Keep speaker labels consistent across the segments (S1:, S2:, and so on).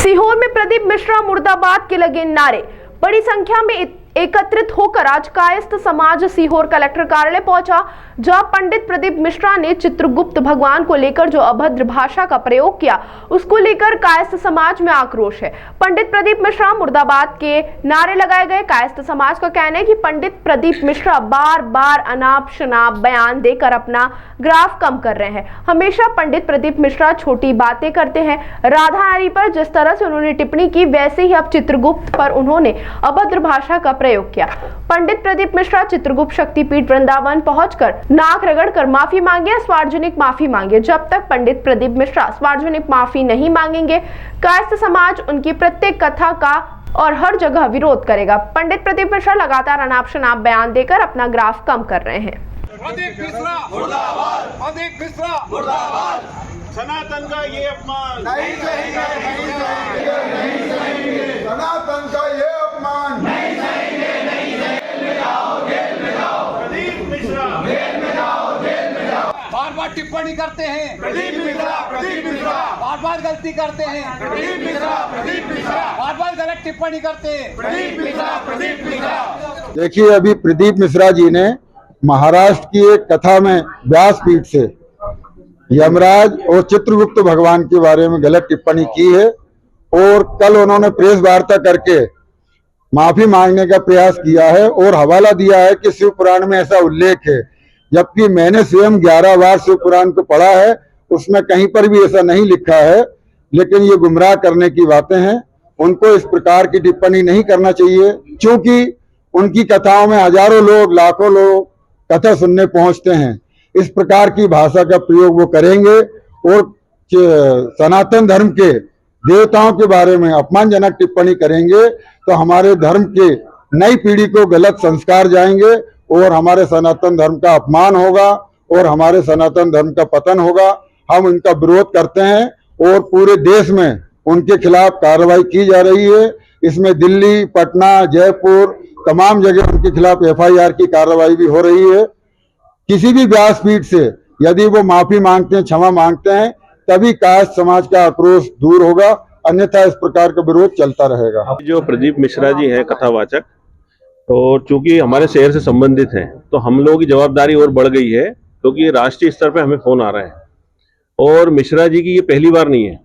S1: सीहोर में प्रदीप मिश्रा मुर्दाबाद के लगे नारे। बड़ी संख्या में एकत्रित होकर आज कायस्थ समाज सीहोर कलेक्टर कार्यालय पहुंचा, जहां पंडित प्रदीप मिश्रा ने चित्रगुप्त भगवान को लेकर जो अभद्र भाषा का प्रयोग किया, उसको लेकर कायस्थ समाज में आक्रोश है। पंडित प्रदीप मिश्रा मुर्दाबाद के नारे लगाए गए। कायस्थ समाज का कहना है कि पंडित प्रदीप मिश्रा बार बार अनाप शनाप बयान देकर अपना ग्राफ कम कर रहे हैं। हमेशा पंडित प्रदीप मिश्रा छोटी बातें करते हैं। राधा नारी पर जिस तरह से उन्होंने टिप्पणी की, वैसे ही अब चित्रगुप्त पर उन्होंने अभद्र भाषा का प्रयोग किया। पंडित प्रदीप मिश्रा चित्रगुप्त शक्तिपीठ वृंदावन पहुंचकर नाक रगड़कर माफी मांगे, सार्वजनिक माफी मांगे। जब तक पंडित प्रदीप मिश्रा सार्वजनिक माफी नहीं मांगेंगे, कायस्थ समाज उनकी प्रत्येक कथा का और हर जगह विरोध करेगा। पंडित प्रदीप मिश्रा लगातार अनाप शनाप बयान देकर अपना ग्राफ कम कर रहे हैं।
S2: प्रदीप मिश्रा मुर्दाबाद, प्रदीप मिश्रा मुर्दाबाद। सनातन का ये अपमान
S3: नहीं सहेंगे, नहीं सहेंगे, नहीं सहेंगे। सनातन का ये अपमान नहीं सहेंगे, नहीं सहेंगे। जेल में जाओ, जेल में जाओ।
S2: प्रदीप मिश्रा
S3: जेल में जाओ, जेल में जाओ।
S4: बार बार टिप्पणी करते हैं,
S3: प्रदीप मिश्रा, प्रदीप मिश्रा।
S4: बार बार गलती करते हैं,
S3: प्रदीप मिश्रा, प्रदीप मिश्रा।
S4: बार बार गलत टिप्पणी करते हैं,
S3: प्रदीप मिश्रा, प्रदीप मिश्रा।
S5: देखिए, अभी प्रदीप मिश्रा जी ने महाराष्ट्र की एक कथा में व्यासपीठ से यमराज और चित्रगुप्त भगवान के बारे में गलत टिप्पणी की है और कल उन्होंने प्रेस वार्ता करके माफी मांगने का प्रयास किया है और हवाला दिया है कि शिव पुराण में ऐसा उल्लेख है, जबकि मैंने स्वयं 11 बार शिव पुराण को पढ़ा है, उसमें कहीं पर भी ऐसा नहीं लिखा है। लेकिन ये गुमराह करने की बातें हैं, उनको इस प्रकार की टिप्पणी नहीं करना चाहिए, क्योंकि उनकी कथाओं में हजारों लोग, लाखों लोग कथा सुनने पहुंचते हैं। इस प्रकार की भाषा का प्रयोग वो करेंगे और सनातन धर्म के देवताओं के बारे में अपमानजनक टिप्पणी करेंगे तो हमारे धर्म के नई पीढ़ी को गलत संस्कार जाएंगे और हमारे सनातन धर्म का अपमान होगा और हमारे सनातन धर्म का पतन होगा। हम इनका विरोध करते हैं और पूरे देश में उनके खिलाफ कार्रवाई की जा रही है। इसमें दिल्ली, पटना, जयपुर, तमाम जगह उनके खिलाफ FIR की कार्रवाई भी हो रही है। किसी भी व्यासपीठ से यदि वो माफी मांगते हैं, क्षमा मांगते हैं, तभी कायस्थ समाज का आक्रोश दूर होगा, अन्यथा इस प्रकार का विरोध चलता रहेगा।
S6: जो प्रदीप मिश्रा जी हैं कथावाचक, और चूंकि हमारे शहर से संबंधित हैं, तो हम लोगों की जवाबदारी और बढ़ गई है, क्योंकि राष्ट्रीय स्तर पे हमें फोन आ रहे हैं। और मिश्रा जी की ये पहली बार नहीं है,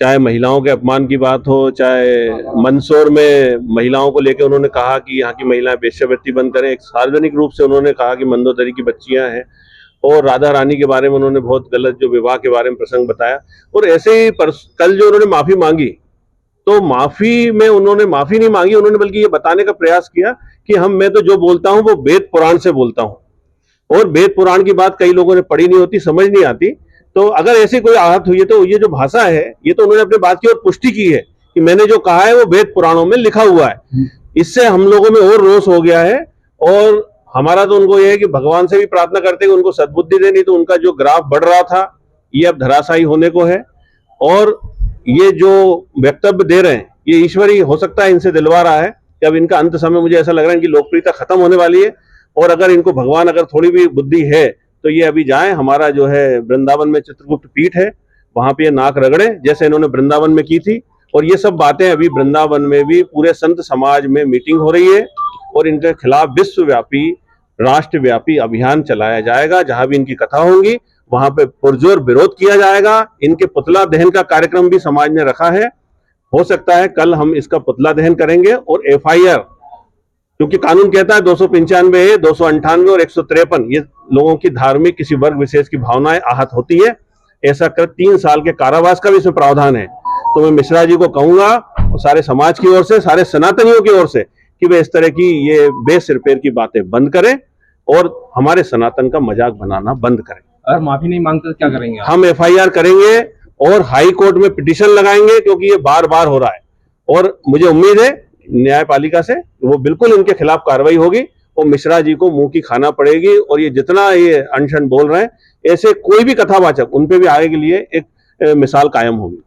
S6: चाहे महिलाओं के अपमान की बात हो, चाहे मंदसौर में महिलाओं को लेकर उन्होंने कहा कि यहाँ की महिलाएं वेश्यावृत्ति बंद करें, एक सार्वजनिक रूप से उन्होंने कहा कि मंदोदरी की बच्चियां हैं, और राधा रानी के बारे में उन्होंने बहुत गलत जो विवाह के बारे में प्रसंग बताया। और ऐसे ही कल जो उन्होंने माफी मांगी, तो माफी में उन्होंने माफी नहीं मांगी, उन्होंने बल्कि ये बताने का प्रयास किया कि मैं तो जो बोलता हूँ वो वेद पुराण से बोलता हूँ, और वेद पुराण की बात कई लोगों ने पढ़ी नहीं होती, समझ नहीं आती। तो अगर ऐसी कोई आहत हुई है तो ये जो भाषा है, ये तो उन्होंने अपनी बात की और पुष्टि की है कि मैंने जो कहा है वो वेद पुराणों में लिखा हुआ है। इससे हम लोगों में और रोष हो गया है, और हमारा तो उनको ये है कि भगवान से भी प्रार्थना करते हैं कि उनको सद्बुद्धि देनी, तो उनका जो ग्राफ बढ़ रहा था ये अब धराशायी होने को है। और ये जो वक्तव्य दे रहे हैं ये ईश्वरी हो सकता है इनसे दिलवा रहा है कि अब इनका अंत समय, मुझे ऐसा लग रहा है इनकी लोकप्रियता खत्म होने वाली है। और अगर इनको भगवान अगर थोड़ी भी बुद्धि है तो ये अभी जाएं, हमारा जो है वृंदावन में चित्रगुप्त पीठ है, वहां पे ये नाक रगड़े जैसे इन्होंने वृंदावन में की थी। और ये सब बातें अभी वृंदावन में भी पूरे संत समाज में मीटिंग हो रही है, और इनके खिलाफ विश्वव्यापी, राष्ट्रव्यापी अभियान चलाया जाएगा। जहां भी इनकी कथा होंगी वहां पे पुरजोर विरोध किया जाएगा। इनके पुतला दहन का कार्यक्रम भी समाज ने रखा है, हो सकता है कल हम इसका पुतला दहन करेंगे। और FIR, क्योंकि कानून कहता है 295, 298 और 153, ये लोगों की धार्मिक किसी वर्ग विशेष की भावनाएं आहत होती है, ऐसा कर 3 साल के कारावास का भी इसमें प्रावधान है। तो मैं मिश्रा जी को कहूंगा और सारे समाज की ओर से, सारे सनातनियों की ओर से, कि वे इस तरह की ये बेसिरपेर की बातें बंद करें और हमारे सनातन का मजाक बनाना बंद करें।
S7: अगर माफी नहीं मांगते तो क्या करेंगे?
S6: हम FIR करेंगे और हाई कोर्ट में पिटीशन लगाएंगे, क्योंकि ये बार बार हो रहा है। और मुझे उम्मीद है न्यायपालिका से वो बिल्कुल इनके खिलाफ कार्रवाई होगी और मिश्रा जी को मुंह की खाना पड़ेगी। और ये जितना ये अनशन बोल रहे हैं, ऐसे कोई भी कथावाचक, उन पे भी आगे के लिए एक मिसाल कायम होगी।